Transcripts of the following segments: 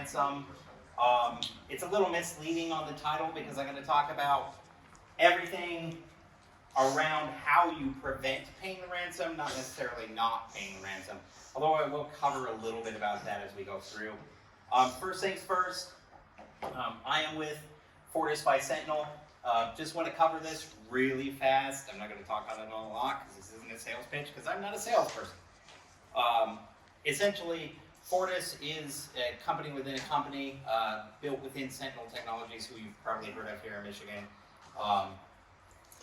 ransom. It's a little misleading on the title because I'm going to talk about everything around how you prevent paying the ransom, not necessarily not paying the ransom, although I will cover a little bit about that as we go through. First things first, I am with Fortis by Sentinel. Just want to cover this really fast. I'm not going to talk on it a lot because this isn't a sales pitch because I'm not a salesperson. Essentially, Fortis is a company within a company built within Sentinel Technologies, who you've probably heard of here in Michigan.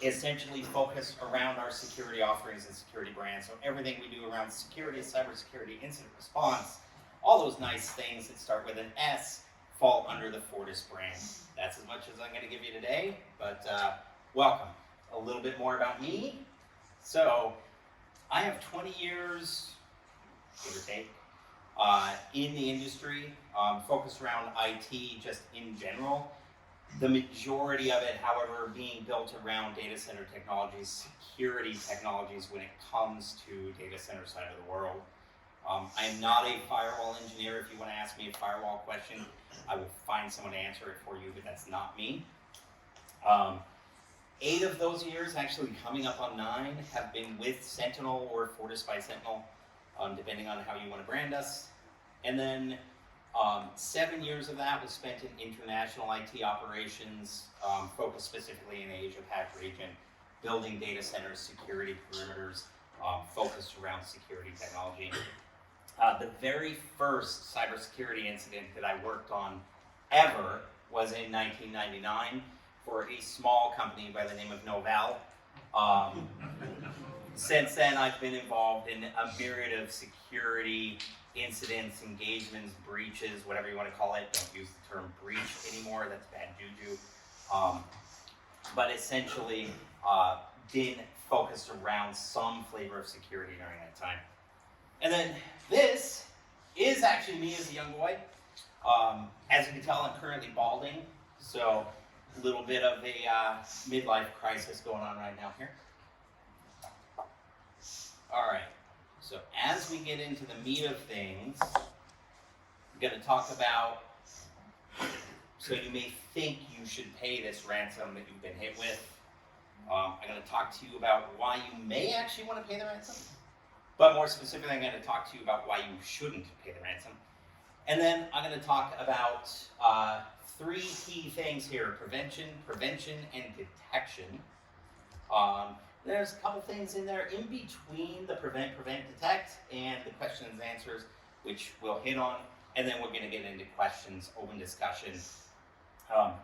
Essentially focused around our security offerings and security brands. So everything we do around security, cybersecurity, incident response, all those nice things that start with an S fall under the Fortis brand. That's as much as I'm going to give you today, but welcome. A little bit more about me. So I have 20 years, give or take, in the industry, focused around IT just in general. The majority of it, however, being built around data center technologies, security technologies when it comes to data center side of the world. I am not a firewall engineer. If you want to ask me a firewall question, I will find someone to answer it for you, but that's not me. 8 of those years, actually coming up on 9, have been with Sentinel or Fortis by Sentinel, depending on how you want to brand us. And then 7 years of that was spent in international IT operations, focused specifically in the Asia-Pac region, building data centers, security perimeters, focused around security technology. The very first cybersecurity incident that I worked on ever was in 1999 for a small company by the name of Novell. Since then, I've been involved in a myriad of security incidents, engagements, breaches, whatever you want to call it. Don't use the term breach anymore, that's bad juju. But essentially, been focused around some flavor of security during that time. And then this is actually me as a young boy. As you can tell, I'm currently balding, so a little bit of a midlife crisis going on right now here. All right. So as we get into the meat of things, I'm going to talk about, so you may think you should pay this ransom that you've been hit with. I'm going to talk to you about why you may actually want to pay the ransom, but more specifically, I'm going to talk to you about why you shouldn't pay the ransom. And then I'm going to talk about 3 key things here: prevention, and detection. There's a couple things in there in between the prevent, detect, and the questions and answers, which we'll hit on, and then we're going to get into questions, open discussion.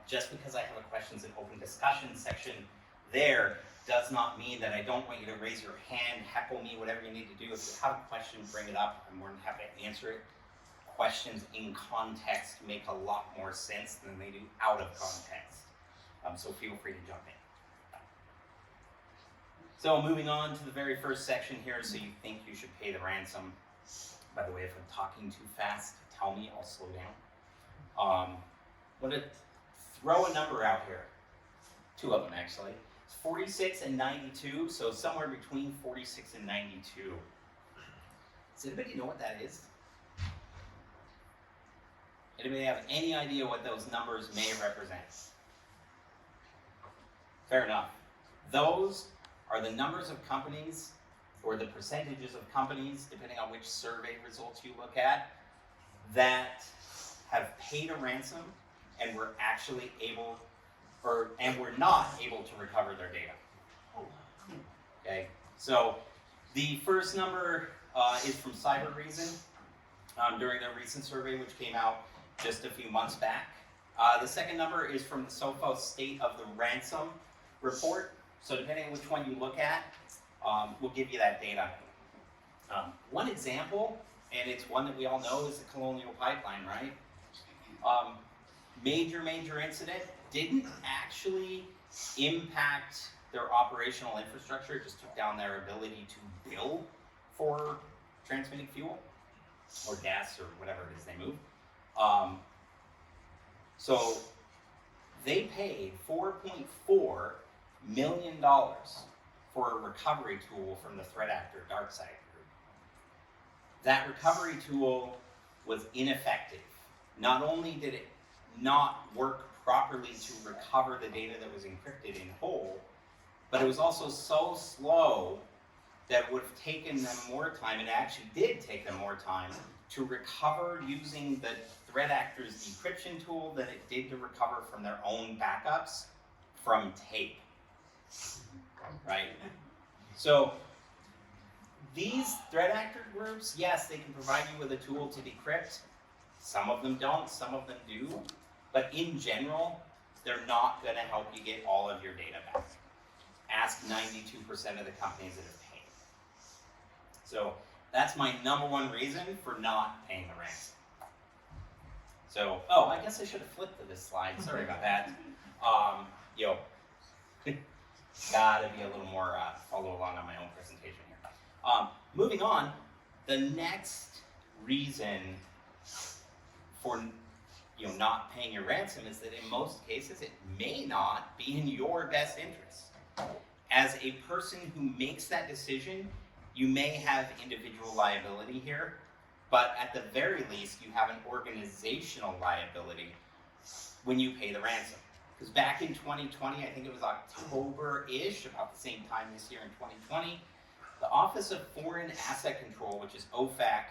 Just because I have a questions and open discussion section there does not mean that I don't want you to raise your hand, heckle me, whatever you need to do. If you have a question, bring it up. I'm more than happy to answer it. Questions in context make a lot more sense than they do out of context. So feel free to jump in. So moving on to the very first section here, so you think you should pay the ransom. By the way, if I'm talking too fast, tell me, I'll slow down. I'm going to throw a number out here. 2 of them, actually. It's 46 and 92, so somewhere between 46 and 92. Does anybody know what that is? Anybody have any idea what those numbers may represent? Fair enough. Those are the numbers of companies, or the percentages of companies, depending on which survey results you look at, that have paid a ransom and were actually able, and were not able to recover their data. Okay, so the first number is from Cyber Reason during their recent survey, which came out just a few months back. The second number is from the Sophos State of the Ransom report. So depending on which one you look at, we'll give you that data. One example, and it's one that we all know, is the Colonial Pipeline, right? Major incident, didn't actually impact their operational infrastructure, it just took down their ability to bill for transmitting fuel, or gas, or whatever it is they move. So they paid $4.4 million for a recovery tool from the threat actor DarkSide group. That recovery tool was ineffective. not only did it not work properly to recover the data that was encrypted in whole, but it was also so slow that it would have taken them more time, and it actually did take them more time, to recover using the threat actor's decryption tool than it did to recover from their own backups from tape, right? So these threat actor groups, yes, they can provide you with a tool to decrypt. Some of them don't, some of them do, but in general, they're not gonna help you get all of your data back. Ask 92% of the companies that have paid. So that's my number one reason for not paying the ransom. So, oh, I guess I should have flipped to this slide. Sorry about that. Gotta be a little more follow along on my own presentation here. Moving on, the next reason for not paying your ransom is that in most cases it may not be in your best interest. As a person who makes that decision, you may have individual liability here, but at the very least you have an organizational liability when you pay the ransom. Because back in 2020, I think it was October-ish, about the same time this year in 2020, the Office of Foreign Asset Control, which is OFAC,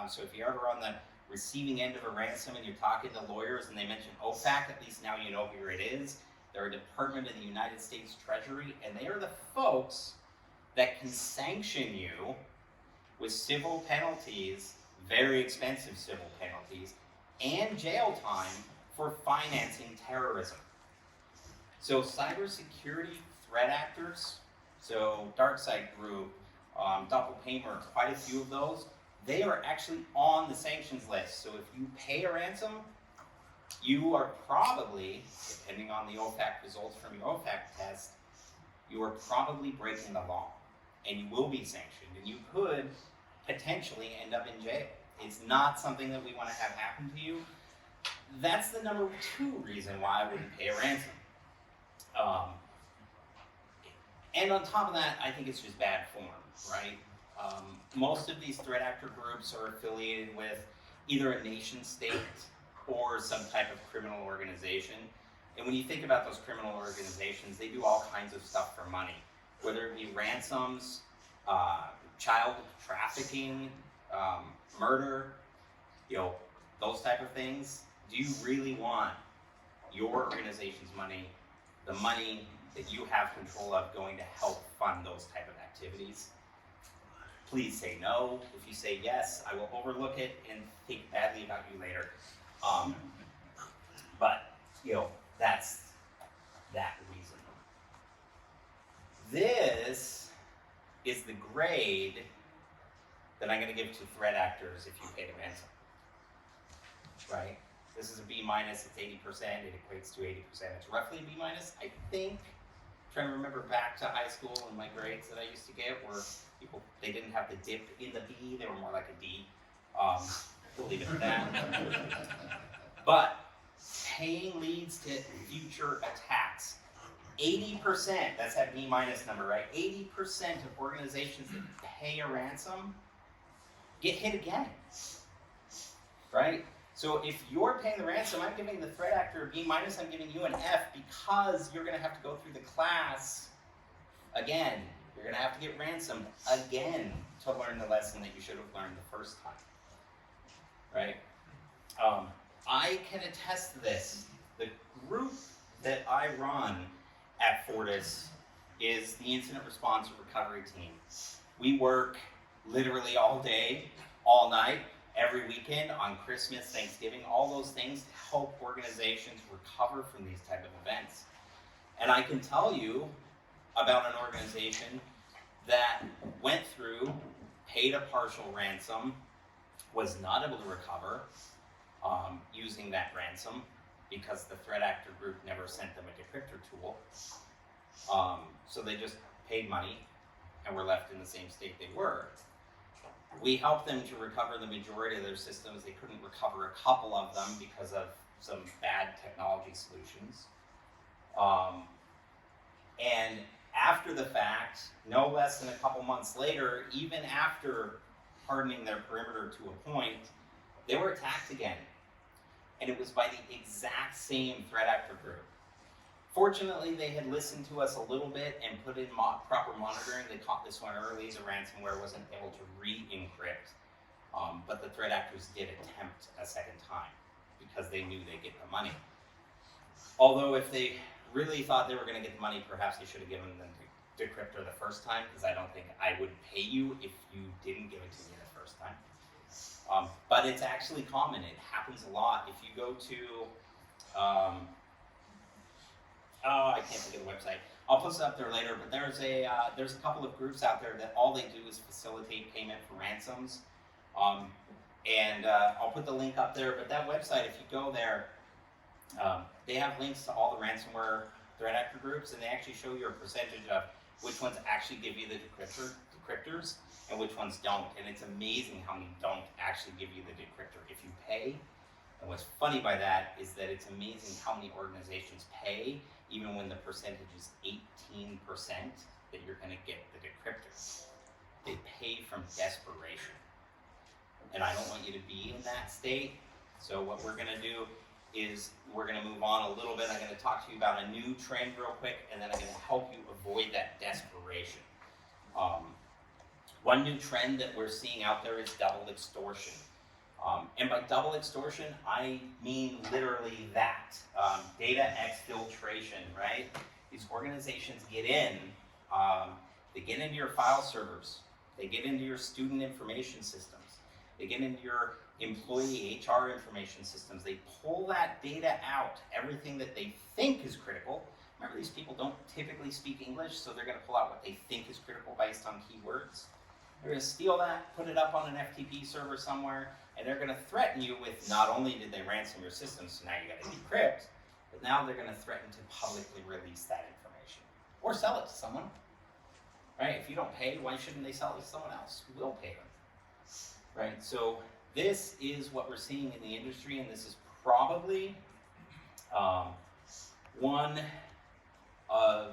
so if you're ever on the receiving end of a ransom and you're talking to lawyers and they mention OFAC, at least now you know who it is. They're a department of the United States Treasury, and they are the folks that can sanction you with civil penalties, very expensive civil penalties, and jail time for financing terrorism. So cybersecurity threat actors, so DarkSide Group, Doppelpaymer, quite a few of those, they are actually on the sanctions list. So if you pay a ransom, you are probably, depending on the OFAC results from your OFAC test, you are probably breaking the law, and you will be sanctioned, and you could potentially end up in jail. It's not something that we want to have happen to you. That's the number two reason why I wouldn't pay a ransom. And on top of that, I think it's just bad form, right? Most of these threat actor groups are affiliated with either a nation state or some type of criminal organization. And when you think about those criminal organizations, they do all kinds of stuff for money, whether it be ransoms, child trafficking, murder, those type of things. Do you really want your organization's money, the money that you have control of, going to help fund those type of activities? Please say no. If you say yes, I will overlook it and think badly about you later. But that's that reason. This is the grade that I'm going to give to threat actors if you pay the ransom. Right? This is a B minus. It's 80%. It equates to 80%. It's roughly a B minus, I think. I'm trying to remember back to high school and my grades that I used to get were they didn't have the dip in the B. They were more like a D. We'll leave it at that. But paying leads to future attacks. 80%, that's that B minus number, right? 80% of organizations that pay a ransom get hit again, right? So if you're paying the ransom, I'm giving the threat actor a B minus, I'm giving you an F, because you're gonna have to go through the class again. You're gonna have to get ransomed again to learn the lesson that you should have learned the first time, right? I can attest to this. The group that I run at Fortis is the incident response and recovery team. We work literally all day, all night, every weekend, on Christmas, Thanksgiving, all those things to help organizations recover from these type of events. And I can tell you about an organization that went through, paid a partial ransom, was not able to recover using that ransom because the threat actor group never sent them a decryptor tool. So they just paid money and were left in the same state they were. We helped them to recover the majority of their systems. They couldn't recover a couple of them because of some bad technology solutions. And after the fact, no less than a couple months later, even after hardening their perimeter to a point, they were attacked again. and it was by the exact same threat actor group. Fortunately, they had listened to us a little bit and put in proper monitoring. They caught this one early. The ransomware wasn't able to re-encrypt, but the threat actors did attempt a second time because they knew they'd get the money. Although if they really thought they were going to get the money, perhaps they should have given them the decryptor the first time, because I don't think I would pay you if you didn't give it to me the first time. But it's actually common. It happens a lot. If you go to, I can't think of the website. I'll post it up there later, but there's a couple of groups out there that all they do is facilitate payment for ransoms. I'll put the link up there, but that website, if you go there, they have links to all the ransomware threat actor groups, and they actually show you a percentage of which ones actually give you the decryptors and which ones don't. And it's amazing how many don't actually give you the decryptor if you pay. And what's funny by that is that it's amazing how many organizations pay, even when the percentage is 18% that you're going to get the decryptor. They pay from desperation. And I don't want you to be in that state. So what we're going to do is we're going to move on a little bit. I'm going to talk to you about a new trend real quick, and then I'm going to help you avoid that desperation. One new trend that we're seeing out there is double extortion. And by double extortion, I mean literally that. Data exfiltration, right? These organizations get in, they get into your file servers, they get into your student information systems, they get into your employee HR information systems, they pull that data out, everything that they think is critical. Remember, these people don't typically speak English, so they're going to pull out what they think is critical based on keywords. They're going to steal that, put it up on an FTP server somewhere, and they're going to threaten you with, not only did they ransom your system, so now you got to decrypt, but now they're going to threaten to publicly release that information or sell it to someone. Right? If you don't pay, why shouldn't they sell it to someone else who will pay them? Right? So this is what we're seeing in the industry, and this is probably one of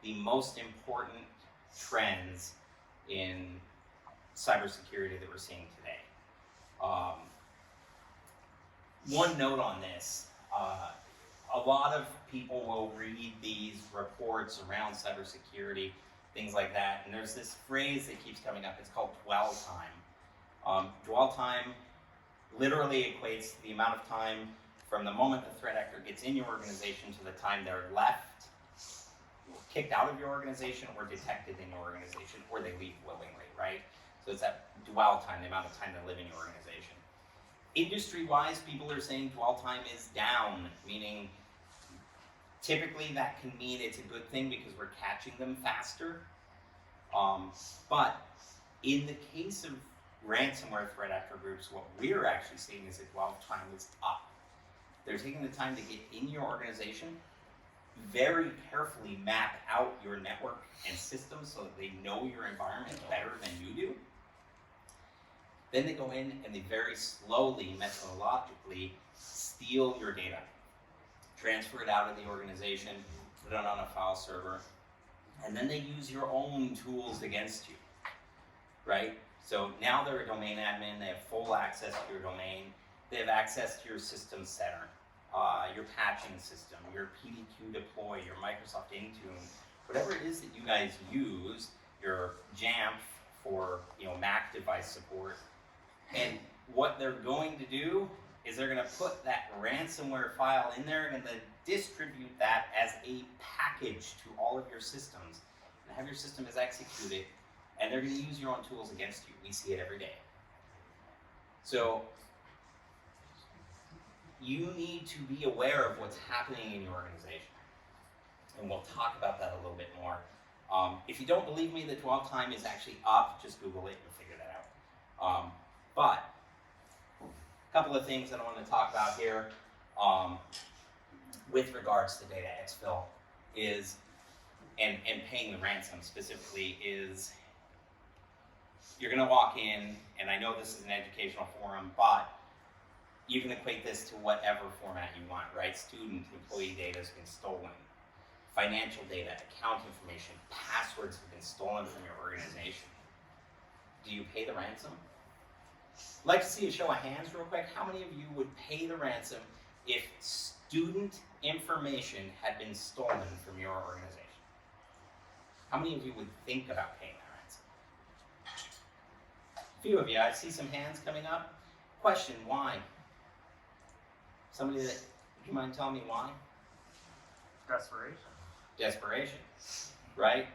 the most important trends in cybersecurity that we're seeing today. One note on this, a lot of people will read these reports around cybersecurity, things like that, and there's this phrase that keeps coming up. It's called dwell time. Dwell time literally equates to the amount of time from the moment the threat actor gets in your organization to the time they're left, kicked out of your organization, or detected in your organization, or they leave willingly, right? So it's that dwell time, the amount of time they live in your organization. Industry-wise, people are saying dwell time is down, meaning typically that can mean it's a good thing because we're catching them faster. But in the case of ransomware threat actor groups, what we're actually seeing is that dwell time is up. They're taking the time to get in your organization, very carefully map out your network and systems so that they know your environment better than you do. Then they go in and they very slowly, methodologically, steal your data, transfer it out of the organization, put it on a file server, and then they use your own tools against you, right? So now they're a domain admin, they have full access to your domain, they have access to your system center, your patching system, your PDQ deploy, your Microsoft Intune, whatever it is that you guys use, your Jamf for Mac device support. And what they're going to do is they're going to put that ransomware file in there and then distribute that as a package to all of your systems and have your system as executed, and they're going to use your own tools against you. We see it every day. So you need to be aware of what's happening in your organization. And we'll talk about that a little bit more. If you don't believe me that dwell time is actually up, just Google it and figure that out. But a couple of things that I want to talk about here with regards to data exfil is, and paying the ransom specifically, is you're going to walk in, and I know this is an educational forum, but you can equate this to whatever format you want, right? Student, employee data has been stolen. Financial data, account information, passwords have been stolen from your organization. Do you pay the ransom? I'd like to see a show of hands real quick. How many of you would pay the ransom if student information had been stolen from your organization? How many of you would think about paying that ransom? A few of you. I see some hands coming up. Question, why? Somebody that, would you mind telling me why? Desperation. Desperation, right?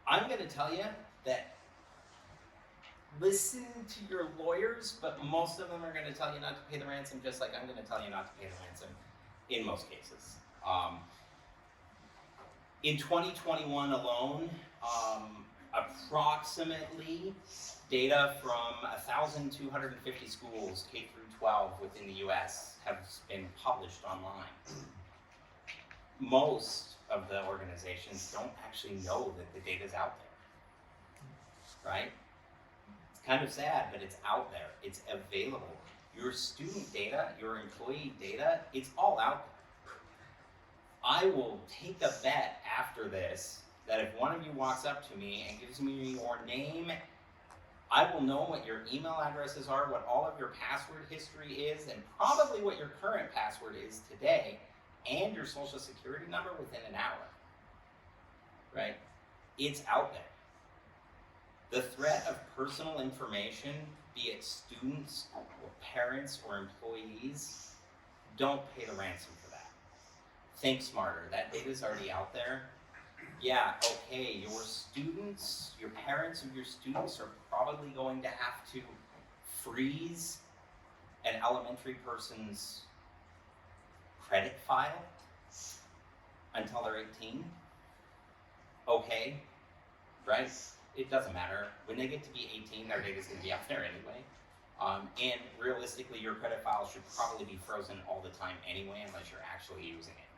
I'm going to tell you that listen to your lawyers, but most of them are going to tell you not to pay the ransom, just like I'm going to tell you not to pay the ransom in most cases. In 2021 alone, approximately data from 1,250 schools, K through 12 within the US, have been published online. Most of the organizations don't actually know that the data's out there, right? It's kind of sad, but it's out there. It's available. Your student data, your employee data, it's all out there. I will take a bet after this that if one of you walks up to me and gives me your name, I will know what your email addresses are, what all of your password history is, and probably what your current password is today, and your social security number within an hour, right? It's out there. The threat of personal information, be it students or parents or employees, don't pay the ransom for that. Think smarter. That data's already out there. Yeah, okay, your students, your parents of your students are probably going to have to freeze an elementary person's credit file until they're 18. Okay, right? It doesn't matter. When they get to be 18, their data's going to be out there anyway. And realistically, your credit file should probably be frozen all the time anyway, unless you're actually using it.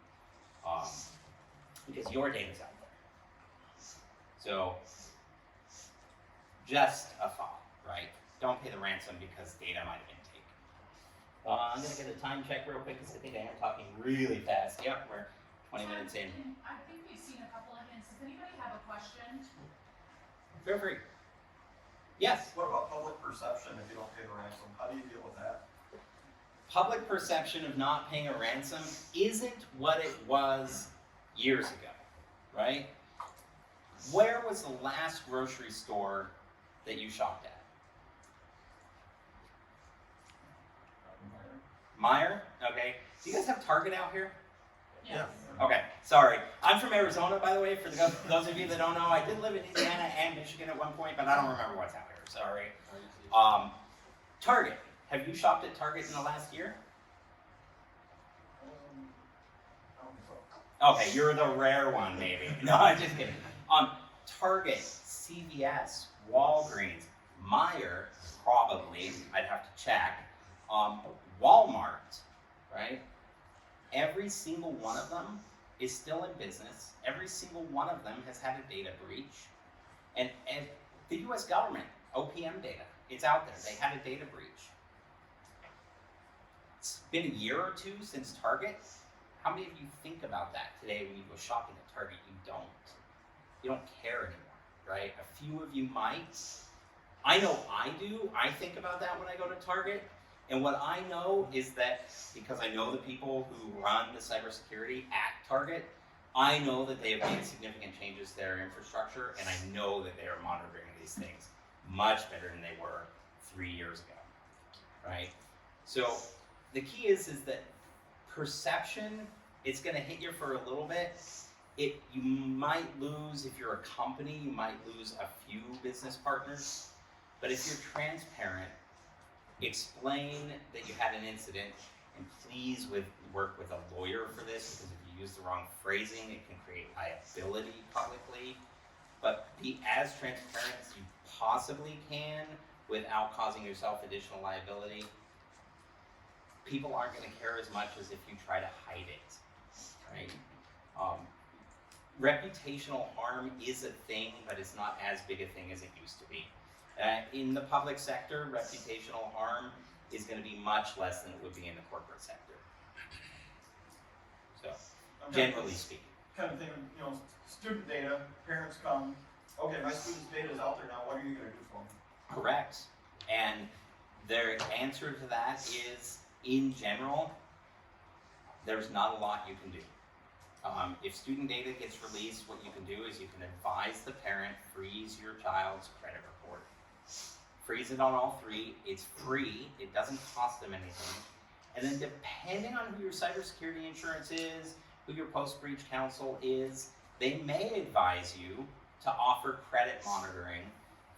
Because your data's out there. So, just a thought, right? Don't pay the ransom because data might have been taken. I'm going to get a time check real quick because I think I am talking really fast. Yep, we're 20 minutes in. I think we've seen a couple of hints. Does anybody have a question? Feel free. Yes? What about public perception if you don't pay the ransom? How do you deal with that? Public perception of not paying a ransom isn't what it was years ago, right? Where was the last grocery store that you shopped at? Meijer? Okay. Do you guys have Target out here? Yes. Okay, sorry. I'm from Arizona, by the way, for those of you that don't know. I did live in Indiana and Michigan at one point, but I don't remember what's out here, sorry. Target. Have you shopped at Target in the last year? I don't think so. Okay, you're the rare one, maybe. No, I'm just kidding. Target, CVS, Walgreens, Meijer, probably, I'd have to check. Walmart, right? Every single one of them is still in business. Every single one of them has had a data breach. And the US government, OPM data, it's out there. They had a data breach. It's been a year or two since Target. How many of you think about that today when you go shopping at Target? You don't. You don't care anymore, right? A few of you might. I know I do. I think about that when I go to Target. And what I know is that, because I know the people who run the cybersecurity at Target, I know that they have made significant changes to their infrastructure, and I know that they are monitoring these things much better than they were 3 years ago, right? So the key is that perception, it's gonna hit you for a little bit. You might lose, if you're a company, you might lose a few business partners, but if you're transparent, explain that you had an incident, and please work with a lawyer for this, because if you use the wrong phrasing, it can create liability publicly. But be as transparent as you possibly can without causing yourself additional liability. People aren't going to care as much as if you try to hide it, right? Reputational harm is a thing, but it's not as big a thing as it used to be. In the public sector, reputational harm is going to be much less than it would be in the corporate sector. So, generally speaking. Kind of thing, student data, parents come, okay, my student's data is out there now, what are you going to do for me? Correct. And Their answer to that is, in general, there's not a lot you can do. If student data gets released, what you can do is you can advise the parent, freeze your child's credit report. Freeze it on all three. It's free. It doesn't cost them anything. And then depending on who your cybersecurity insurance is, who your post-breach counsel is, they may advise you to offer credit monitoring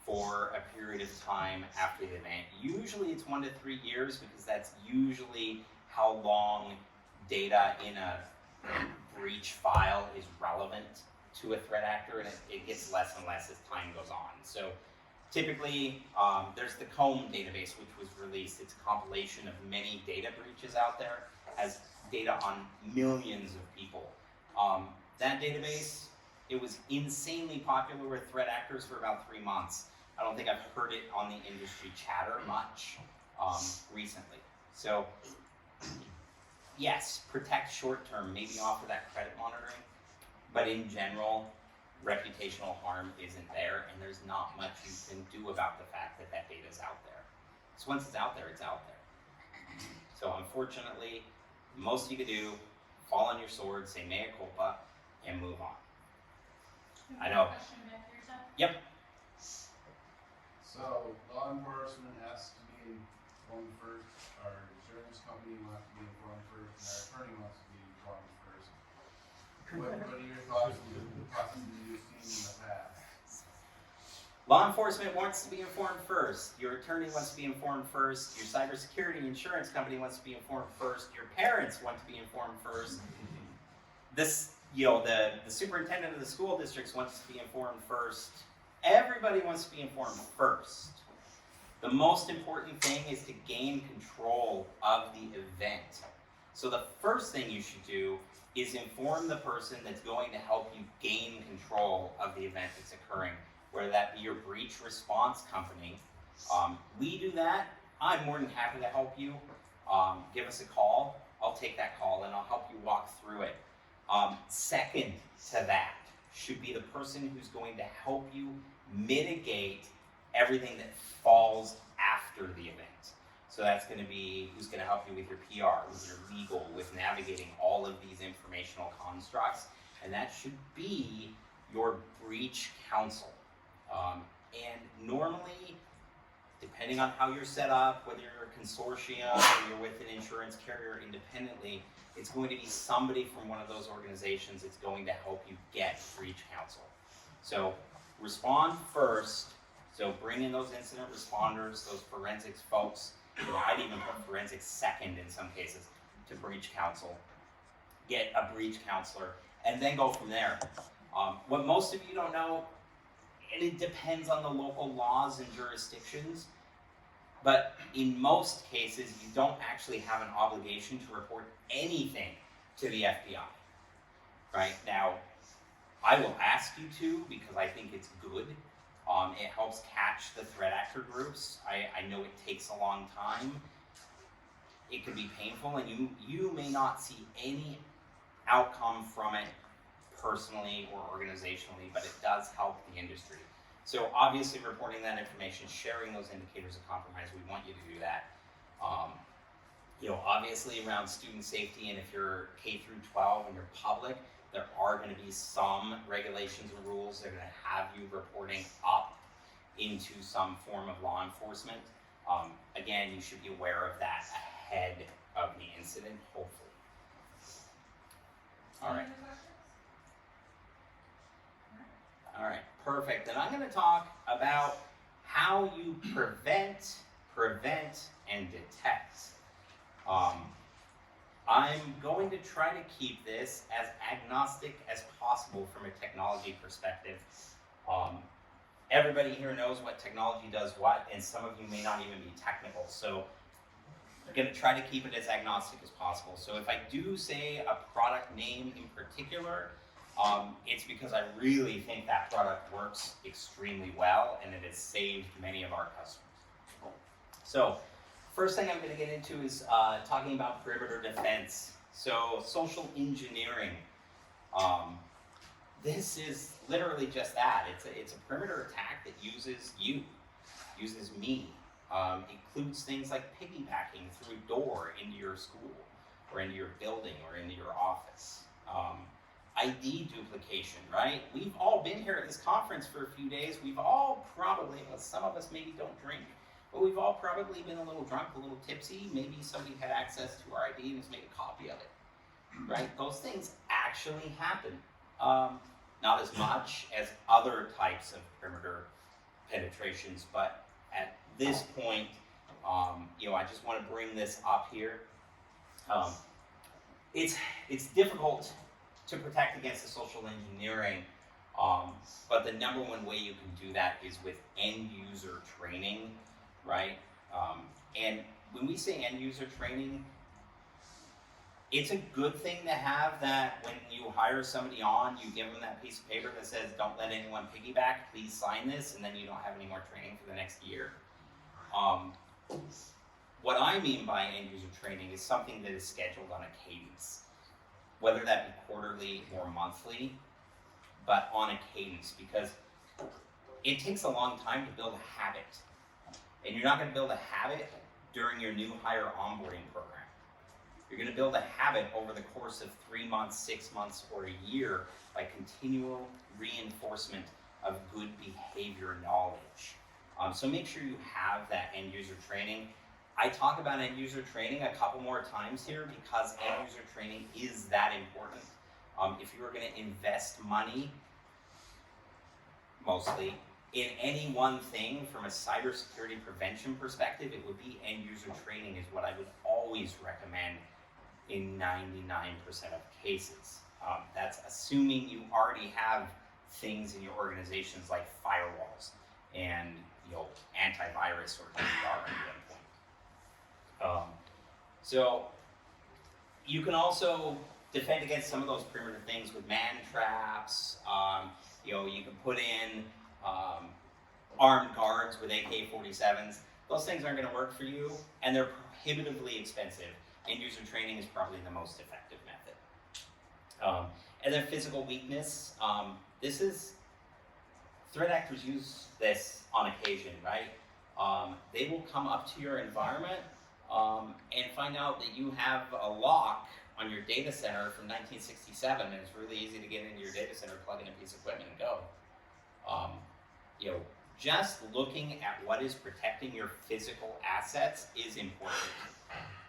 for a period of time after the event. Usually it's 1 to 3 years because that's usually how long data in a breach file is relevant to a threat actor, and it gets less and less as time goes on. So typically, there's the COMB database, which was released. It's a compilation of many data breaches out there, has data on millions of people. That database, it was insanely popular with threat actors for about 3 months. I don't think I've heard it on the industry chatter much recently. So yes, protect short term, maybe offer that credit monitoring, but in general, reputational harm isn't there, and there's not much you can do about the fact that that data is out there. So once it's out there, it's out there. So unfortunately, most you could do, fall on your sword, say mea culpa, and move on. I know. Question back here, Seth? Yep. So, law enforcement has to be informed first, our insurance company wants to be informed first, and our attorney wants to be informed first. What are your thoughts on the processes you've seen in the past? Law enforcement wants to be informed first. Your attorney wants to be informed first. Your cybersecurity insurance company wants to be informed first. Your parents want to be informed first. This, the superintendent of the school districts wants to be informed first. Everybody wants to be informed first. The most important thing is to gain control of the event. So the first thing you should do is inform the person that's going to help you gain control of the event that's occurring, whether that be your breach response company. We do that. I'm more than happy to help you. Give us a call. I'll take that call and I'll help you walk through it. Second to that should be the person who's going to help you mitigate everything that falls after the event. So that's going to be who's going to help you with your PR, with your legal, with navigating all of these informational constructs, and that should be your breach counsel. And normally, depending on how you're set up, whether you're a consortium or you're with an insurance carrier independently, it's going to be somebody from one of those organizations that's going to help you get breach counsel. So respond first. So bring in those incident responders, those forensics folks. I'd even put forensics second in some cases to breach counsel. Get a breach counselor, and then go from there. What most of you don't know, and it depends on the local laws and jurisdictions, but in most cases, you don't actually have an obligation to report anything to the FBI. Right? Now, I will ask you to because I think it's good. It helps catch the threat actor groups. I know it takes a long time. It could be painful, and you may not see any outcome from it personally or organizationally, but it does help the industry. So obviously reporting that information, sharing those indicators of compromise, we want you to do that. Obviously around student safety, and if you're K through 12 and you're public, there are going to be some regulations and rules that are going to have you reporting up into some form of law enforcement. Again, you should be aware of that ahead of the incident, hopefully. All right. Any other questions? All right, perfect. And I'm going to talk about how you prevent, and detect. I'm going to try to keep this as agnostic as possible from a technology perspective. Everybody here knows what technology does what, and some of you may not even be technical. So I'm going to try to keep it as agnostic as possible. So if I do say a product name in particular, it's because I really think that product works extremely well and it has saved many of our customers. So first thing I'm going to get into is talking about perimeter defense. So social engineering. This is literally just that. It's a perimeter attack that uses you, uses me. includes things like piggybacking through a door into your school, or into your building, or into your office. ID duplication, right? We've all been here at this conference for a few days. We've all probably, well, some of us maybe don't drink, but we've all probably been a little drunk, a little tipsy. Maybe somebody had access to our ID and just made a copy of it, right? Those things actually happen. Not as much as other types of perimeter penetrations, but at this point, I just want to bring this up here. It's difficult to protect against the social engineering, but the number one way you can do that is with end user training, right? And when we say end user training, it's a good thing to have that when you hire somebody on, you give them that piece of paper that says, don't let anyone piggyback, please sign this, and then you don't have any more training for the next year. What I mean by end user training is something that is scheduled on a cadence, whether that be quarterly or monthly, but on a cadence, because it takes a long time to build a habit. And you're not going to build a habit during your new hire onboarding program. You're going to build a habit over the course of 3 months, 6 months, or a year by continual reinforcement of good behavior knowledge. So make sure you have that end user training. I talk about end user training a couple more times here because end user training is that important. If you are going to invest money, mostly, in any one thing from a cybersecurity prevention perspective, it would be end user training is what I would always recommend in 99% of cases. That's assuming you already have things in your organizations like firewalls and antivirus or DDR at one point. So you can also defend against some of those perimeter things with man traps. You can put in armed guards with AK-47s. Those things aren't going to work for you, and they're prohibitively expensive. End user training is probably the most effective method. And then physical weakness. Threat actors use this on occasion, right? They will come up to your environment and find out that you have a lock on your data center from 1967, and it's really easy to get into your data center, plug in a piece of equipment, and go. Just looking at what is protecting your physical assets is important,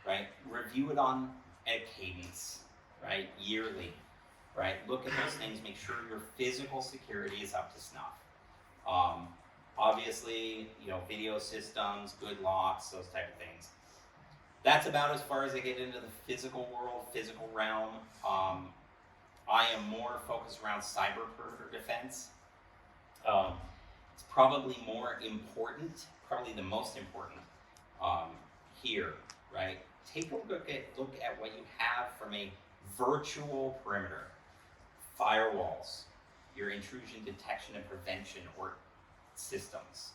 right? Review it on a cadence, right? Yearly, right? Look at those things, make sure your physical security is up to snuff. Obviously, video systems, good locks, those type of things. That's about as far as I get into the physical world, physical realm. I am more focused around cyber perimeter defense. It's probably more important, probably the most important here, right? Take a look at what you have from a virtual perimeter. Firewalls, your intrusion detection and prevention or systems.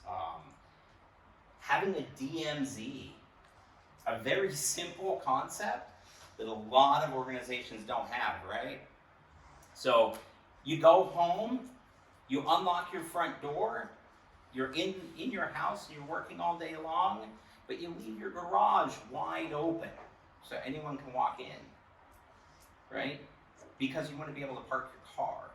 Having a DMZ, a very simple concept that a lot of organizations don't have, right? So you go home, you unlock your front door, you're in your house, you're working all day long, but you leave your garage wide open so anyone can walk in, right? Because you want to be able to park your car,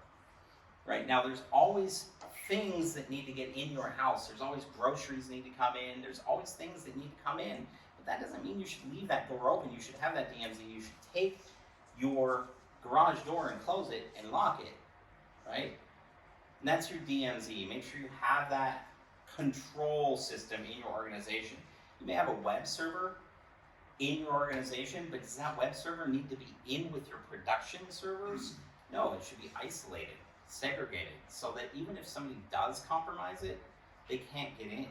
right? Now there's always things that need to get in your house. There's always groceries need to come in. There's always things that need to come in. But that doesn't mean you should leave that door open. You should have that DMZ. You should take your garage door and close it and lock it, right? And that's your DMZ. Make sure you have that control system in your organization. You may have a web server in your organization, but does that web server need to be in with your production servers? No, it should be isolated, segregated, so that even if somebody does compromise it, they can't get in.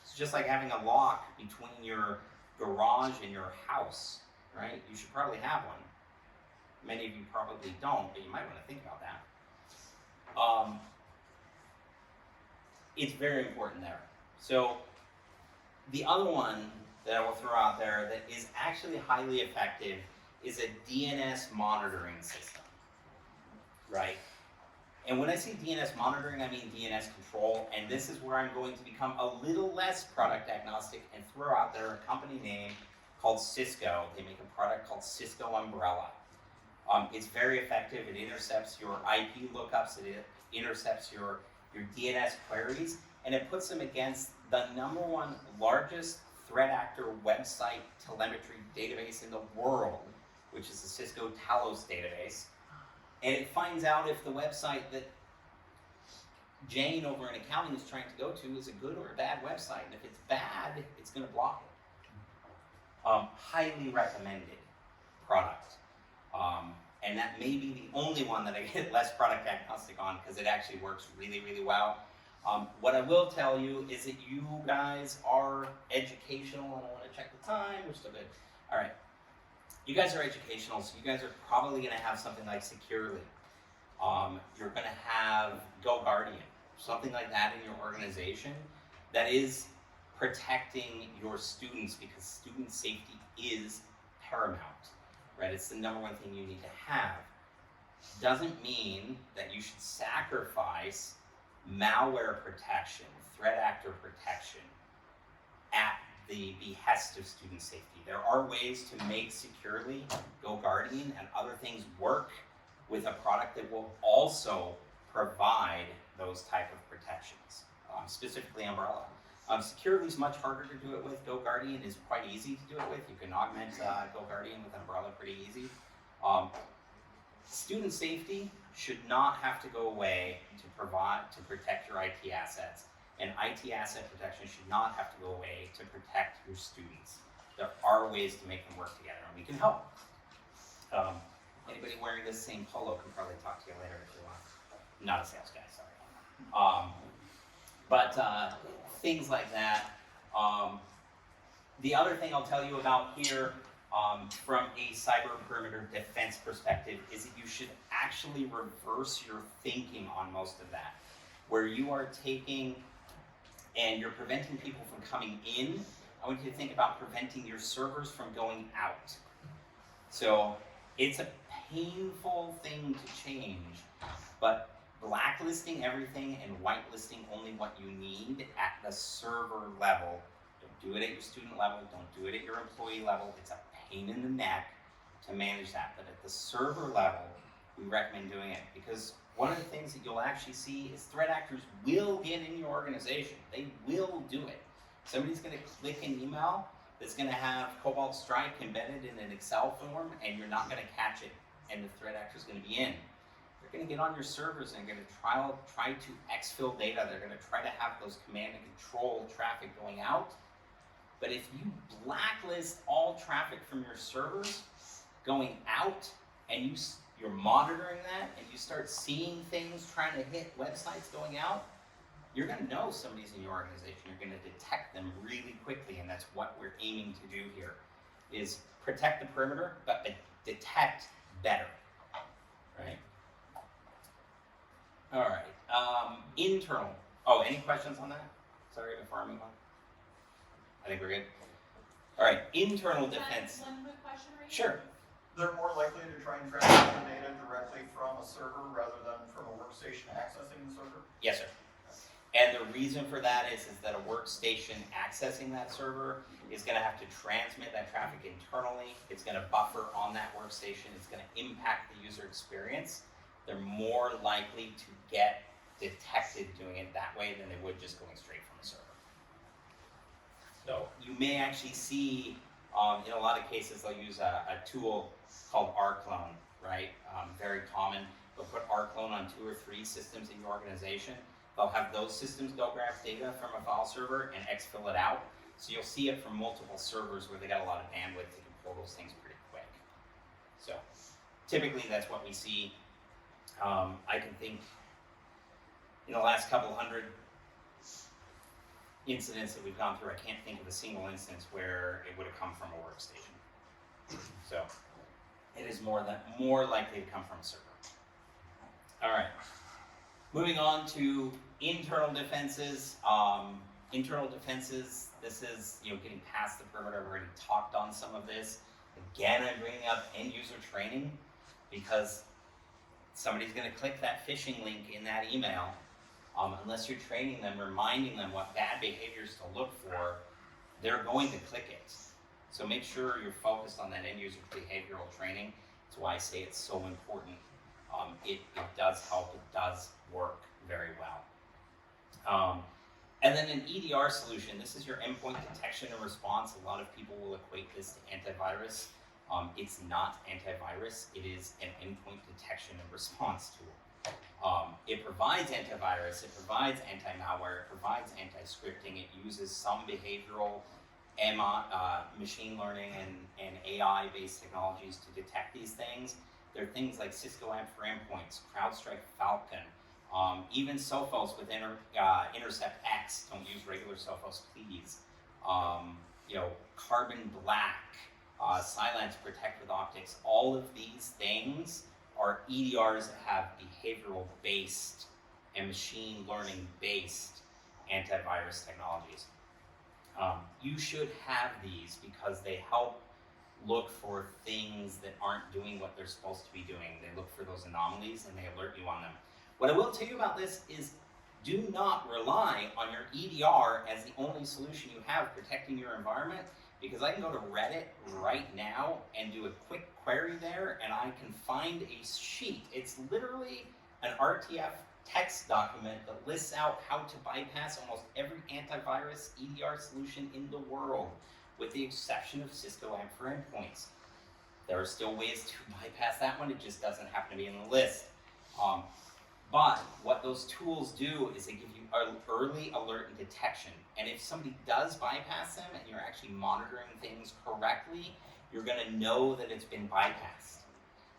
It's just like having a lock between your garage and your house, right? You should probably have one. Many of you probably don't, but you might want to think about that. It's very important there. So the other one that I will throw out there that is actually highly effective is a DNS monitoring system, right? And when I say DNS monitoring, I mean DNS control, and this is where I'm going to become a little less product agnostic and throw out there a company name called Cisco. They make a product called Cisco Umbrella. It's very effective. It intercepts your IP lookups, it intercepts your DNS queries, and it puts them against the #1 largest threat actor website telemetry database in the world, which is the Cisco Talos database. And it finds out if the website that Jane over in accounting is trying to go to is a good or a bad website. And if it's bad, it's going to block it. Highly recommended product. And that may be the only one that I get less product agnostic on because it actually works really, really well. What I will tell you is that you guys are educational, and I want to check the time. We're still good. All right. You guys are educational, so you guys are probably going to have something like Securely. You're going to have GoGuardian, something like that in your organization that is protecting your students, because student safety is paramount, right? It's the #1 thing you need to have. Doesn't mean that you should sacrifice malware protection, threat actor protection at the behest of student safety. There are ways to make Securely, GoGuardian, and other things work with a product that will also provide those type of protections, specifically Umbrella. Securely is much harder to do it with. GoGuardian is quite easy to do it with. You can augment GoGuardian with Umbrella pretty easy. Student safety should not have to go away to protect your IT assets. And IT asset protection should not have to go away to protect your students. There are ways to make them work together, and we can help. Anybody wearing this same polo can probably talk to you later if you want. I'm not a sales guy, sorry. But things like that. The other thing I'll tell you about here, from a cyber perimeter defense perspective, is that you should actually reverse your thinking on most of that. Where you are taking and you're preventing people from coming in, I want you to think about preventing your servers from going out. So it's a painful thing to change, but blacklisting everything and whitelisting only what you need at the server level. Don't do it at your student level, don't do it at your employee level. It's a pain in the neck to manage that, but at the server level, we recommend doing it, because one of the things that you'll actually see is threat actors will get in your organization. They will do it. Somebody's going to click an email that's going to have Cobalt Strike embedded in an Excel form, and you're not going to catch it, and the threat actor is going to be in. They're going to get on your servers and going to try to exfil data. They're going to try to have those command and control traffic going out. But if you blacklist all traffic from your servers going out, and you're monitoring that, and you start seeing things trying to hit websites going out, you're going to know somebody's in your organization. You're going to detect them really quickly, and that's what we're aiming to do here, is protect the perimeter, but detect better, right? All right, internal. Oh, any questions on that? Sorry, before I move on. I think we're good. All right, internal defense. One quick question, right? Sure. They're more likely to try and transfer the data directly from a server rather than from a workstation accessing the server? Yes, sir. And the reason for that is that a workstation accessing that server is going to have to transmit that traffic internally. It's going to buffer on that workstation. It's going to impact the user experience. They're more likely to get detected doing it that way than they would just going straight from the server. So you may actually see, in a lot of cases, they'll use a tool called rclone, right? Very common. They'll put rclone on 2 or 3 systems in your organization. They'll have those systems go grab data from a file server and exfil it out. So you'll see it from multiple servers where they got a lot of bandwidth to pull those things pretty quick. So typically that's what we see. I can think in the last couple hundred incidents that we've gone through, I can't think of a single instance where it would have come from a workstation. So it is more likely to come from a server. All right, moving on to internal defenses. Internal defenses, this is getting past the perimeter. I've already talked on some of this. Again, I'm bringing up end user training because somebody's going to click that phishing link in that email. Unless you're training them, reminding them what bad behaviors to look for, they're going to click it. So make sure you're focused on that end user behavioral training. That's why I say it's so important. It does help, it does work very well. And then an EDR solution, this is your endpoint detection and response. A lot of people will equate this to antivirus. It's not antivirus, it is an endpoint detection and response tool. It provides antivirus, it provides anti-malware, it provides anti-scripting, it uses some behavioral machine learning and AI-based technologies to detect these things. There are things like Cisco AMP for endpoints, CrowdStrike Falcon, even Sophos with Intercept X. Don't use regular Sophos, please. Carbon Black, Silence Protect with Optics. All of these things are EDRs that have behavioral-based and machine learning-based antivirus technologies. You should have these because they help look for things that aren't doing what they're supposed to be doing. They look for those anomalies and they alert you on them. What I will tell you about this is do not rely on your EDR as the only solution you have protecting your environment, because I can go to Reddit right now and do a quick query there and I can find a sheet. It's literally an RTF text document that lists out how to bypass almost every antivirus EDR solution in the world, with the exception of Cisco AMP for endpoints. There are still ways to bypass that one, it just doesn't happen to be in the list. But what those tools do is they give you an early alert and detection. And if somebody does bypass them and you're actually monitoring things correctly, you're gonna know that it's been bypassed,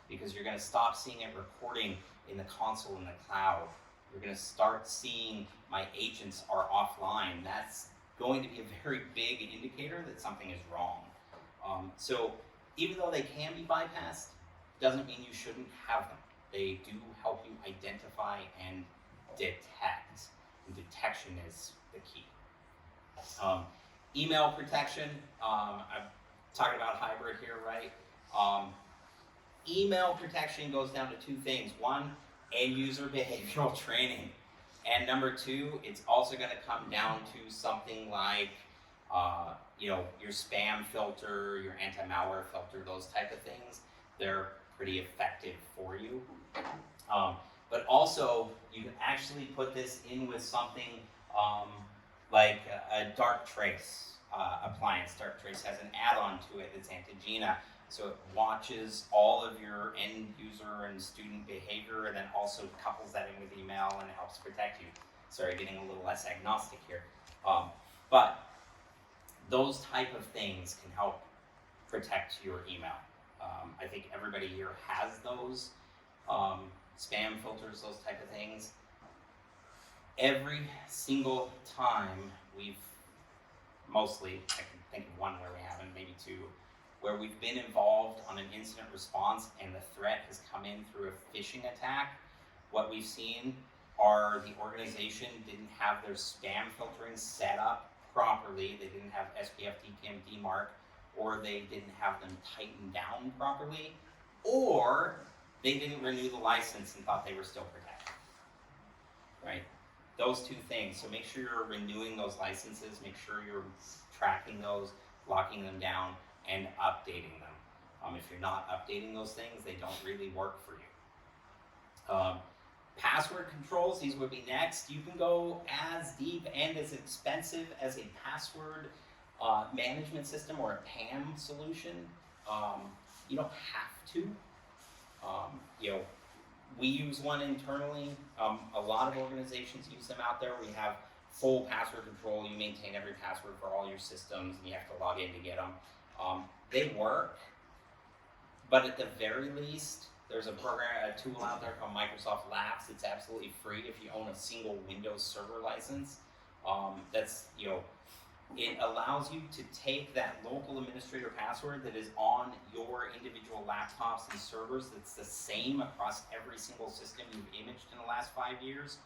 because you're gonna stop seeing it reporting in the console in the cloud. You're gonna start seeing my agents are offline. That's going to be a very big indicator that something is wrong. So even though they can be bypassed, doesn't mean you shouldn't have them. They do help you identify and detect. And detection is the key. Email protection, I'm talking about hybrid here, right? Email protection goes down to two things. One, end user behavioral training. And number two, it's also gonna come down to something like, your spam filter, your anti-malware filter, those type of things. They're pretty effective for you. But also, you can actually put this in with something like a Dark Trace appliance. Dark Trace has an add-on to it that's Antigena, so it watches all of your end user and student behavior and then also couples that in with email and helps protect you. Sorry, getting a little less agnostic here. But those type of things can help protect your email. I think everybody here has those spam filters, those type of things. Every single time mostly, I can think of one where we haven't, maybe two, where we've been involved on an incident response and the threat has come in through a phishing attack, what we've seen are the organization didn't have their spam filtering set up properly, they didn't have SPF, DKIM, DMARC, or they didn't have them tightened down properly, or they didn't renew the license and thought they were still protected, right? Those two things. So make sure you're renewing those licenses, make sure you're tracking those, locking them down, and updating them. If you're not updating those things, they don't really work for you. Password controls, these would be next. You can go as deep and as expensive as a password management system or a PAM solution. You don't have to. We use one internally. A lot of organizations use them out there. We have full password control. You maintain every password for all your systems and you have to log in to get them. They work, but at the very least, there's a tool out there called Microsoft Labs. It's absolutely free if you own a single Windows Server license. It allows you to take that local administrator password that is on your individual laptops and servers that's the same across every single system you've imaged in the last 5 years,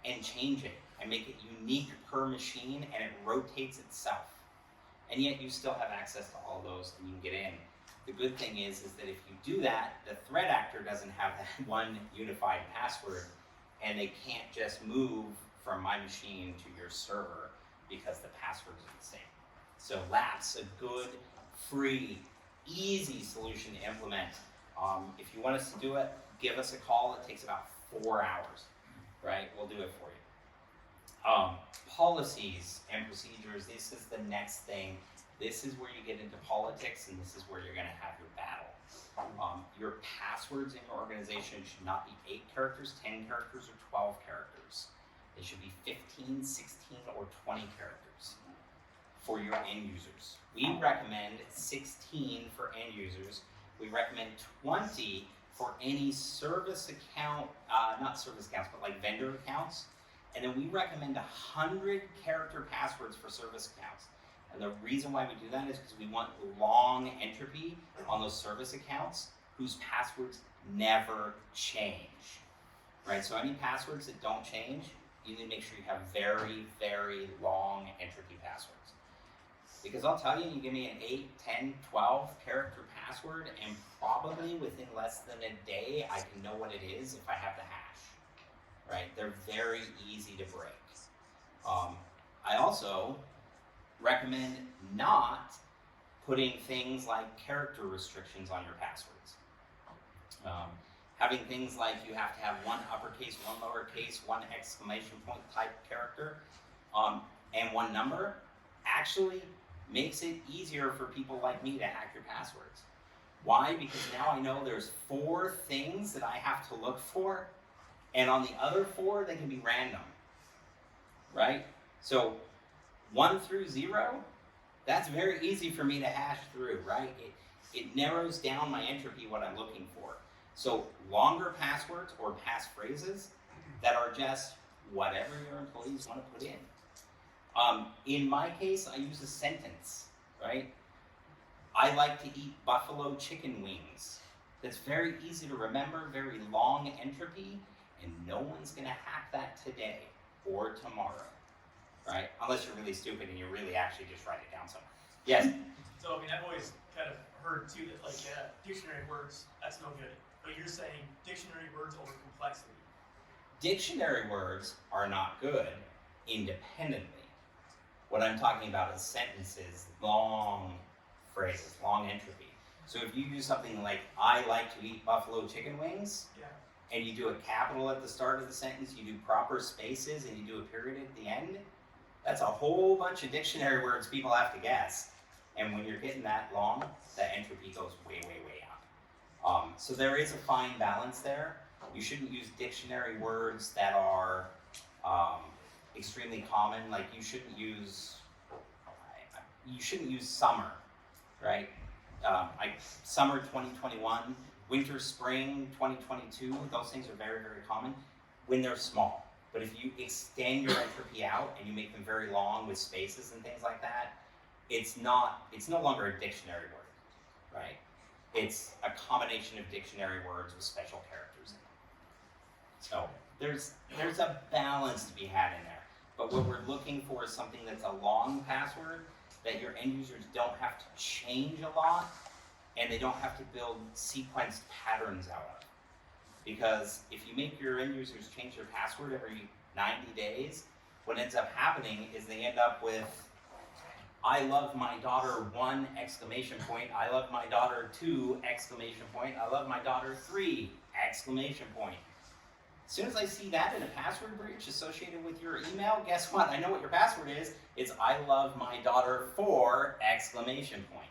and change it and make it unique per machine, and it rotates itself. And yet you still have access to all those and you can get in. the good thing is that if you do that, the threat actor doesn't have that one unified password, and they can't just move from my machine to your server because the passwords are the same. So that's a good, free, easy solution to implement. If you want us to do it, give us a call. It takes about 4 hours, right? We'll do it for you. Policies and procedures, this is the next thing. This is where you get into politics, and this is where you're gonna have your battle. Your passwords in your organization should not be 8 characters, 10 characters, or 12 characters. They should be 15, 16, or 20 characters for your end users. We recommend 16 for end users. We recommend 20 for any service account, not service accounts, but like vendor accounts. And then we recommend 100 character passwords for service accounts. And the reason why we do that is because we want long entropy on those service accounts whose passwords never change, right? So any passwords that don't change, you need to make sure you have very, very long entropy passwords. Because I'll tell you, you give me an 8, 10, 12 character password, and probably within less than a day, I can know what it is if I have the hash, right? They're very easy to break. I also recommend not putting things like character restrictions on your passwords. Having things like you have to have one uppercase, one lowercase, one exclamation point type character, and one number actually makes it easier for people like me to hack your passwords. Why? Because now I know there's 4 things that I have to look for, and on the other 4, they can be random, right? So 1 through 0, that's very easy for me to hash through, right? It narrows down my entropy, what I'm looking for. So longer passwords or passphrases that are just whatever your employees want to put in. In my case, I use a sentence, right? I like to eat buffalo chicken wings. That's very easy to remember, very long entropy, and no one's gonna hack that today or tomorrow, right? Unless you're really stupid and you really actually just write it down somewhere. Yes? So, I mean, I've always kind of heard too that like dictionary words, that's no good. But you're saying dictionary words over complexity. Dictionary words are not good independently. What I'm talking about is sentences, long phrases, long entropy. So if you use something like, I like to eat buffalo chicken wings, Yeah. and you do a capital at the start of the sentence, you do proper spaces, and you do a period at the end, that's a whole bunch of dictionary words people have to guess. And when you're getting that long, the entropy goes way, way, way up. So there is a fine balance there. You shouldn't use dictionary words that are extremely common. Like you shouldn't use summer, right? Summer 2021, winter, spring 2022, those things are very, very common when they're small. But if you extend your entropy out and you make them very long with spaces and things like that, it's no longer a dictionary word, right? It's a combination of dictionary words with special characters in them. So there's a balance to be had in there. But what we're looking for is something that's a long password that your end users don't have to change a lot, and they don't have to build sequenced patterns out of. Because if you make your end users change their password every 90 days, what ends up happening is they end up with, I love my daughter 1 exclamation point, I love my daughter 2 exclamation point, I love my daughter 3 exclamation point. As soon as I see that in a password breach associated with your email, guess what? I know what your password is. It's I love my daughter 4 exclamation point.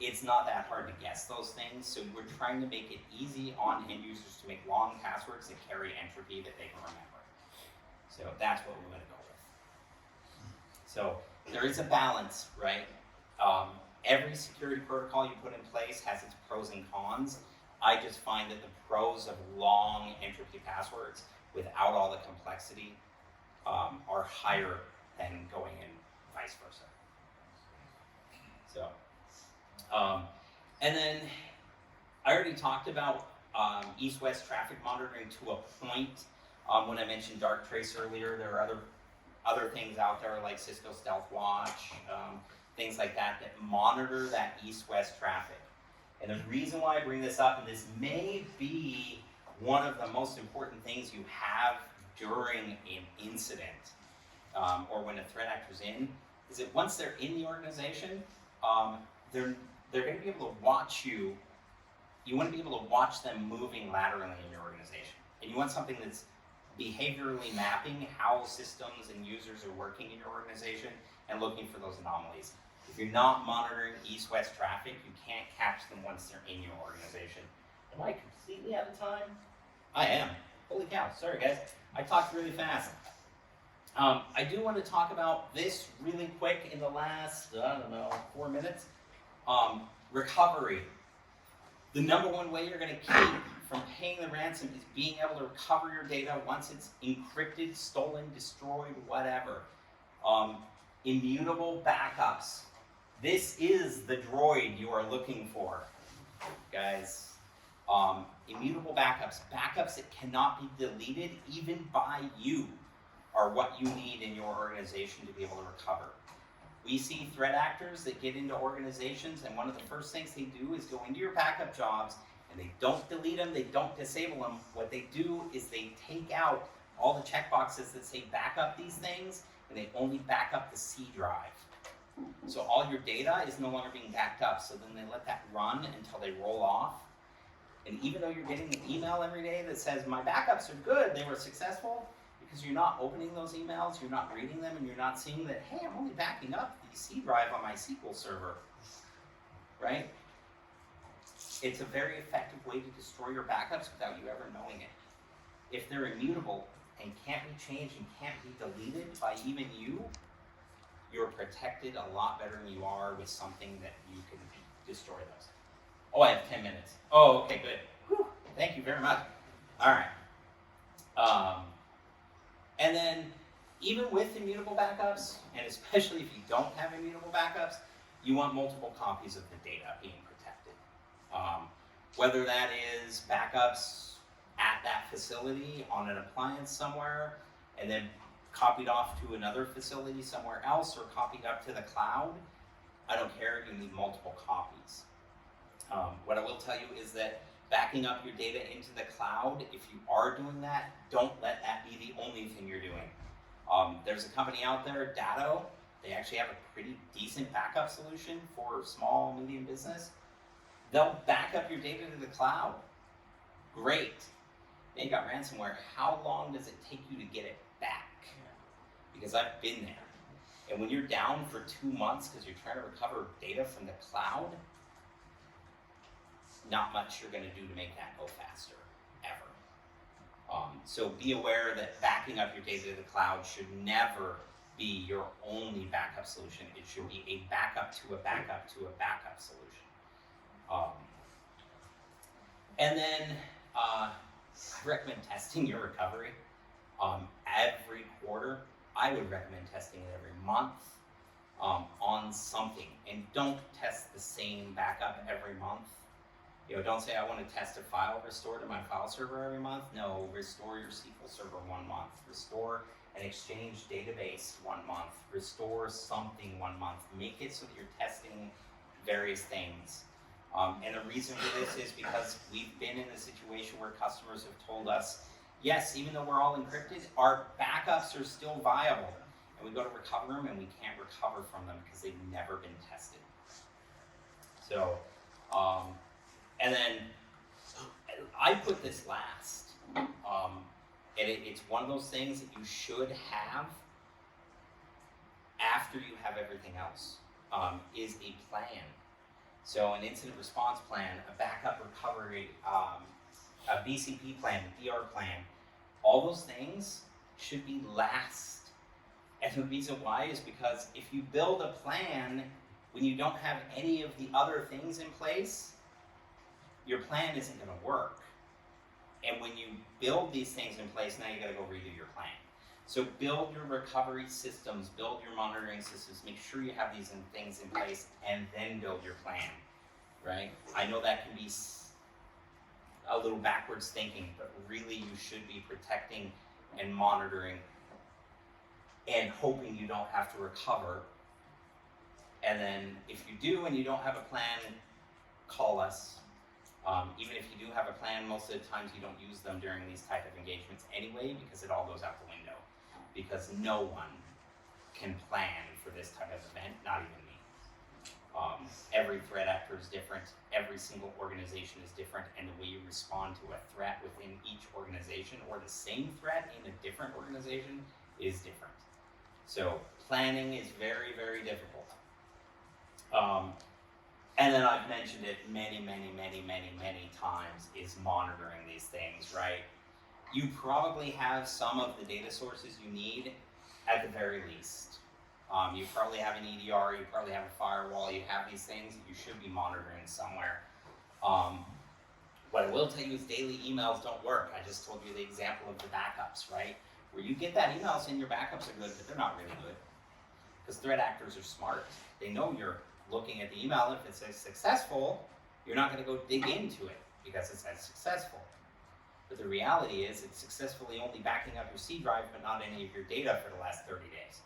It's not that hard to guess those things, so we're trying to make it easy on end users to make long passwords that carry entropy that they can remember. So that's what we're going to go with. So there is a balance, right? Every security protocol you put in place has its pros and cons. I just find that the pros of long entropy passwords without all the complexity are higher than going in vice versa. So, and then I already talked about east-west traffic monitoring to a point. When I mentioned Dark Trace earlier, there are other things out there like Cisco Stealth Watch, things like that that monitor that east-west traffic. And the reason why I bring this up, and this may be one of the most important things you have during an incident, or when a threat actor's in, is that once they're in the organization, they're going to be able to watch you. You want to be able to watch them moving laterally in your organization. And you want something that's behaviorally mapping how systems and users are working in your organization and looking for those anomalies. If you're not monitoring east-west traffic, you can't catch them once they're in your organization. Am I completely out of time? I am. Holy cow, sorry guys. I talked really fast. I do want to talk about this really quick in the last, 4 minutes. Recovery. The number one way you're going to keep from paying the ransom is being able to recover your data once it's encrypted, stolen, destroyed, whatever. Immutable backups. This is the droid you are looking for, guys. Immutable backups. Backups that cannot be deleted even by you are what you need in your organization to be able to recover. We see threat actors that get into organizations, and one of the first things they do is go into your backup jobs, and they don't delete them, they don't disable them. What they do is they take out all the checkboxes that say back up these things, and they only back up the C drive. So all your data is no longer being backed up, so then they let that run until they roll off. And even though you're getting an email every day that says, my backups are good, they were successful, because you're not opening those emails, you're not reading them, and you're not seeing that, hey, I'm only backing up the C drive on my SQL server, right? It's a very effective way to destroy your backups without you ever knowing it. If they're immutable and can't be changed and can't be deleted by even you, you're protected a lot better than you are with something that you can destroy those. Oh, I have 10 minutes. Oh, okay, good. Whew, thank you very much. All right. And then, even with immutable backups, and especially if you don't have immutable backups, you want multiple copies of the data being protected. Whether that is backups at that facility on an appliance somewhere, and then copied off to another facility somewhere else, or copied up to the cloud, I don't care, you need multiple copies. What I will tell you is that backing up your data into the cloud, if you are doing that, don't let that be the only thing you're doing. There's a company out there, Datto, they actually have a pretty decent backup solution for small, medium business. They'll back up your data to the cloud. Great. They got ransomware. How long does it take you to get it back? Because I've been there. And when you're down for 2 months because you're trying to recover data from the cloud, not much you're going to do to make that go faster, ever. So be aware that backing up your data to the cloud should never be your only backup solution. It should be a backup to a backup to a backup solution. And then I recommend testing your recovery every quarter. I would recommend testing it every month on something, and don't test the same backup every month. Don't say I want to test a file restore to my file server every month. No, restore your SQL server 1 month. Restore an Exchange database 1 month. Restore something 1 month. Make it so that you're testing various things. And the reason for this is because we've been in a situation where customers have told us, yes, even though we're all encrypted, our backups are still viable. And we go to recover them and we can't recover from them because they've never been tested. So, and then I put this last. And it's one of those things that you should have after you have everything else, is a plan. So an incident response plan, a backup recovery, a BCP plan, a DR plan, all those things should be last. And the reason why is because if you build a plan when you don't have any of the other things in place, your plan isn't going to work. And when you build these things in place, now you got to go redo your plan. So build your recovery systems, build your monitoring systems, make sure you have these things in place, and then build your plan, right? I know that can be a little backwards thinking, but really you should be protecting and monitoring and hoping you don't have to recover. And then if you do and you don't have a plan, call us. Even if you do have a plan, most of the times you don't use them during these type of engagements anyway, because it all goes out the window. Because no one can plan for this type of event, not even me. Every threat actor is different, every single organization is different, and the way you respond to a threat within each organization, or the same threat in a different organization, is different. So planning is very, very difficult. And then I've mentioned it many times, is monitoring these things, right? You probably have some of the data sources you need at the very least. You probably have an EDR, you probably have a firewall, you have these things that you should be monitoring somewhere. What I will tell you is daily emails don't work. I just told you the example of the backups, right? Where you get that email saying your backups are good, but they're not really good. Because threat actors are smart. They know you're looking at the email. If it says successful, you're not going to go dig into it because it says successful. But the reality is it's successfully only backing up your C drive, but not any of your data for the last 30 days.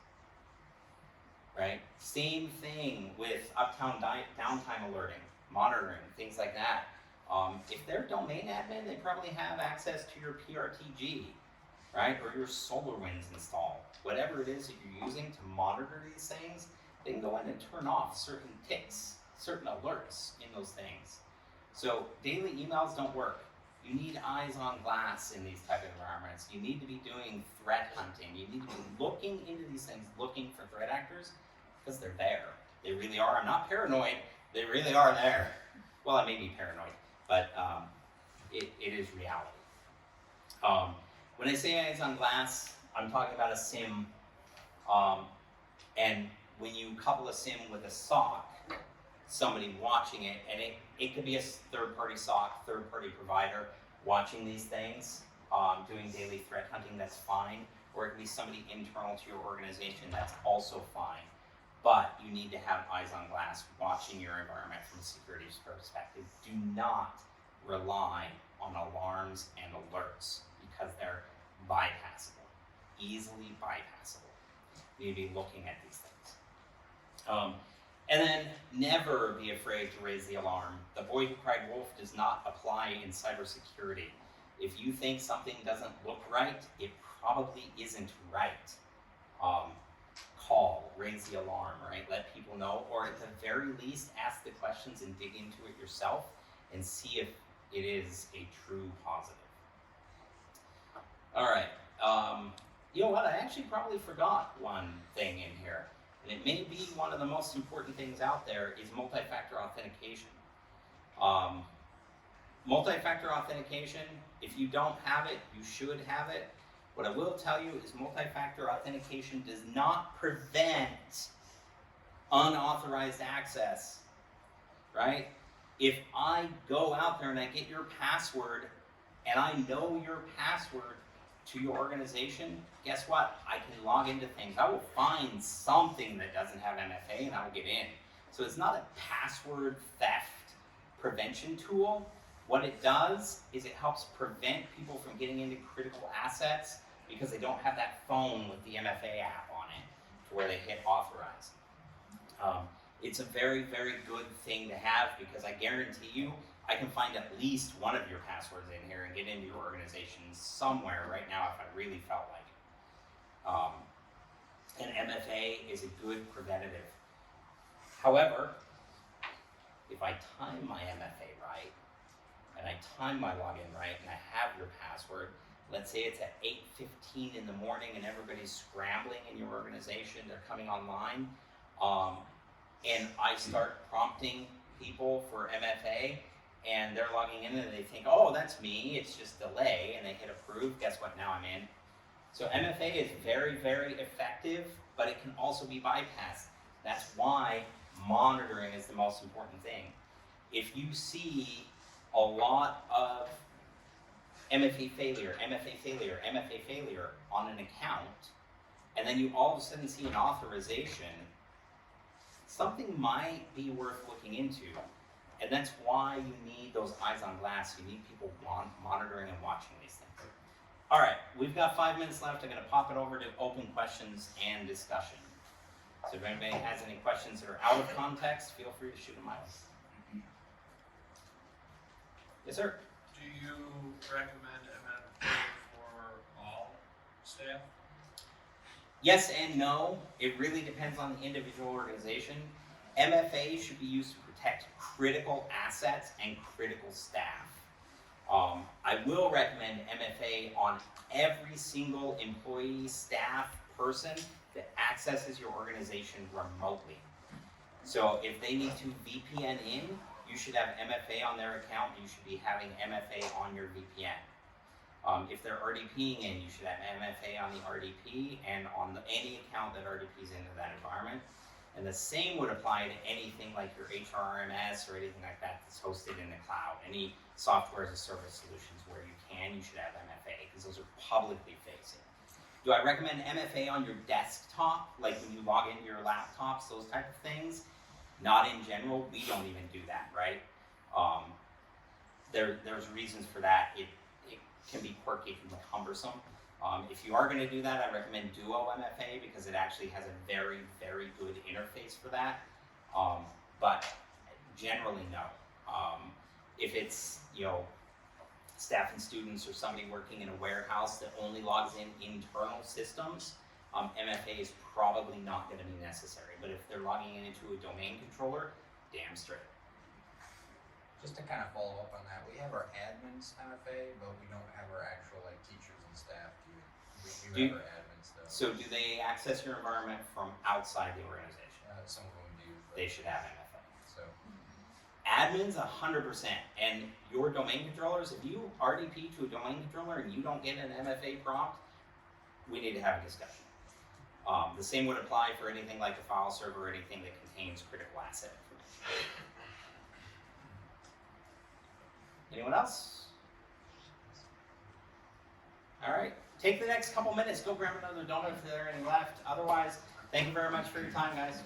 Right? Same thing with downtime alerting, monitoring, things like that. If they're domain admin, they probably have access to your PRTG, right? Or your SolarWinds install. Whatever it is that you're using to monitor these things, they can go in and turn off certain ticks, certain alerts in those things. So daily emails don't work. You need eyes on glass in these type of environments. You need to be doing threat hunting. You need to be looking into these things, looking for threat actors, because they're there. They really are. I'm not paranoid. They really are there. Well, I may be paranoid, but it is reality. When I say eyes on glass, I'm talking about a SIM, and when you couple a SIM with a SOC, somebody watching it, and it could be a third-party SOC, third-party provider watching these things, doing daily threat hunting, that's fine, or it could be somebody internal to your organization, that's also fine. But you need to have eyes on glass watching your environment from a security perspective. Do not rely on alarms and alerts because they're bypassable, easily bypassable. You need to be looking at these things. And then never be afraid to raise the alarm. The boy who cried wolf does not apply in cybersecurity. If you think something doesn't look right, it probably isn't right. Call, raise the alarm, right? Let people know, or at the very least, ask the questions and dig into it yourself and see if it is a true positive. All right. You know what? I actually probably forgot one thing in here. And it may be one of the most important things out there is multi-factor authentication. Multi-factor authentication, if you don't have it, you should have it. What I will tell you is multi-factor authentication does not prevent unauthorized access, right? If I go out there and I get your password and I know your password to your organization, guess what? I can log into things. I will find something that doesn't have MFA and I will get in. So it's not a password theft prevention tool. What it does is it helps prevent people from getting into critical assets because they don't have that phone with the MFA app on it to where they hit authorize. It's a very, very good thing to have because I guarantee you I can find at least one of your passwords in here and get into your organization somewhere right now if I really felt like it. And MFA is a good preventative. However, if I time my MFA right, and I time my login right, and I have your password, let's say it's at 8:15 in the morning and everybody's scrambling in your organization, they're coming online, and I start prompting people for MFA, and they're logging in and they think, oh, that's me, it's just delay, and they hit approve, guess what, now I'm in. So MFA is very, very effective, but it can also be bypassed. That's why monitoring is the most important thing. If you see a lot of MFA failure on an account, and then you all of a sudden see an authorization, something might be worth looking into. And that's why you need those eyes on glass. You need people monitoring and watching these things. All right, we've got 5 minutes left. I'm going to pop it over to open questions and discussion. So if anybody has any questions that are out of context, feel free to shoot them my way. Yes, sir. Do you recommend MFA for all staff? Yes and no. It really depends on the individual organization. MFA should be used to protect critical assets and critical staff. I will recommend MFA on every single employee, staff, person that accesses your organization remotely. So if they need to VPN in, you should have MFA on their account. You should be having MFA on your VPN. If they're RDPing in, you should have MFA on the RDP and on any account that RDPs into that environment. And the same would apply to anything like your HRMS or anything like that that's hosted in the cloud. Any software as a service solutions where you should have MFA because those are publicly facing. Do I recommend MFA on your desktop, like when you log into your laptops, those type of things? Not in general. We don't even do that, right? There's reasons for that. It can be quirky and cumbersome. If you are going to do that, I recommend Duo MFA because it actually has a very, very good interface for that. But generally, no. If it's, staff and students or somebody working in a warehouse that only logs in internal systems, MFA is probably not going to be necessary. But if they're logging in into a domain controller, damn straight. Just to kind of follow up on that, we have our admins MFA, but we don't have our actual teachers and staff. We have our admins though. So do they access your environment from outside the organization? Some of them do. But, They should have MFA. So Admins 100%, and your domain controllers, if you RDP to a domain controller and you don't get an MFA prompt, we need to have a discussion. The same would apply for anything like a file server or anything that contains critical asset information. Anyone else? All right, take the next couple minutes, go grab another donut if there are any left. Otherwise, thank you very much for your time, guys.